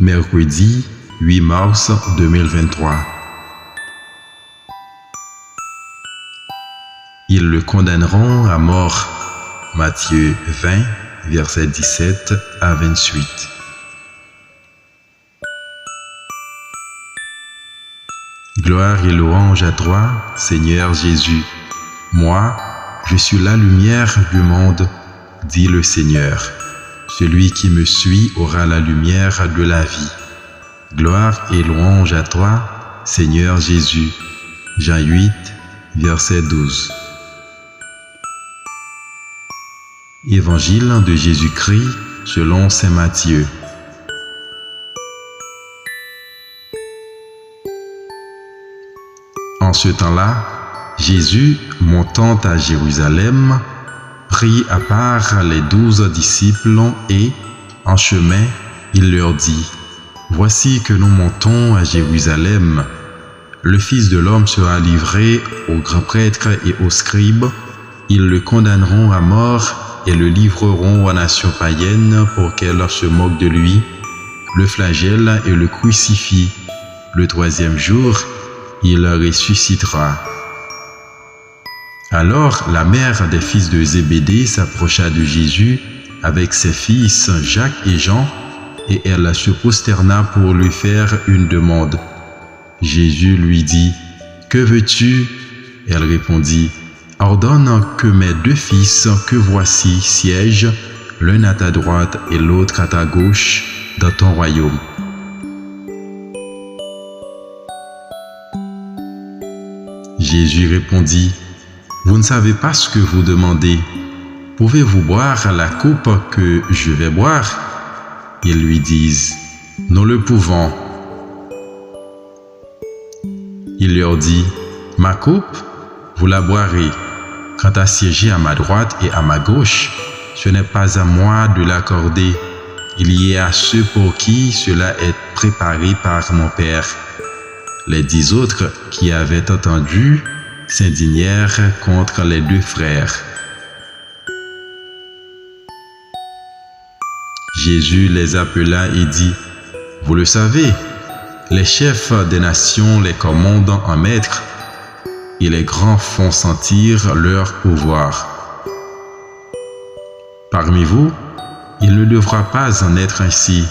Mercredi 8 mars 2023. Ils le condamneront à mort. Matthieu 20, versets 17 à 28. Gloire et louange à toi, Seigneur Jésus. Moi, je suis la lumière du monde, dit le Seigneur. Celui qui me suit aura la lumière de la vie. Gloire et louange à toi, Seigneur Jésus. Jean 8, verset 12. Évangile de Jésus-Christ selon saint Matthieu. En ce temps-là, Jésus, montant à Jérusalem, prit à part les 12 disciples et, en chemin, il leur dit : Voici que nous montons à Jérusalem. Le Fils de l'homme sera livré aux grands prêtres et aux scribes. Ils le condamneront à mort et le livreront aux nations païennes pour qu'elles se moquent de lui, le flagellent et le crucifient. Le troisième jour, il ressuscitera. Alors la mère des fils de Zébédée s'approcha de Jésus avec ses fils Jacques et Jean, et elle se prosterna pour lui faire une demande. Jésus lui dit : Que veux-tu ? Elle répondit : Ordonne que mes 2 fils que voici siègent, l'un à ta droite et l'autre à ta gauche, dans ton royaume. Jésus répondit : Vous ne savez pas ce que vous demandez. Pouvez-vous boire la coupe que je vais boire ? Ils lui disent : Nous le pouvons. Il leur dit : Ma coupe, vous la boirez. Quant à siéger à ma droite et à ma gauche, ce n'est pas à moi de l'accorder. Il y est à ceux pour qui cela est préparé par mon Père. Les 10 autres qui avaient entendu s'indignèrent contre les 2 frères. Jésus les appela et dit : Vous le savez, les chefs des nations les commandent en maître, et les grands font sentir leur pouvoir. Parmi vous, il ne devra pas en être ainsi.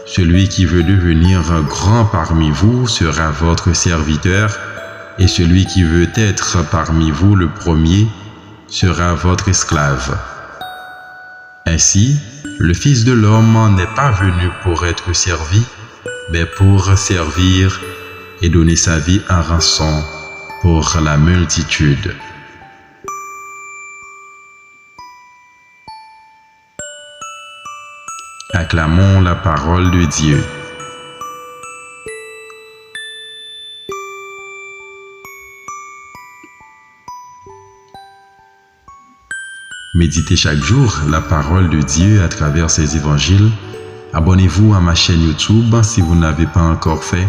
Celui qui veut devenir grand parmi vous sera votre serviteur, et celui qui veut être parmi vous le premier sera votre esclave. Ainsi, le Fils de l'homme n'est pas venu pour être servi, mais pour servir et donner sa vie en rançon pour la multitude. Acclamons la parole de Dieu. Méditez chaque jour la parole de Dieu à travers ses évangiles. Abonnez-vous à ma chaîne YouTube si vous n'avez pas encore fait.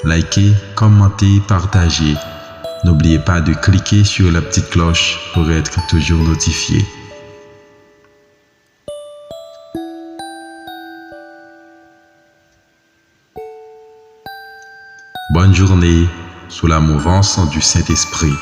Likez, commentez, partagez. N'oubliez pas de cliquer sur la petite cloche pour être toujours notifié. Bonne journée sous la mouvance du Saint-Esprit.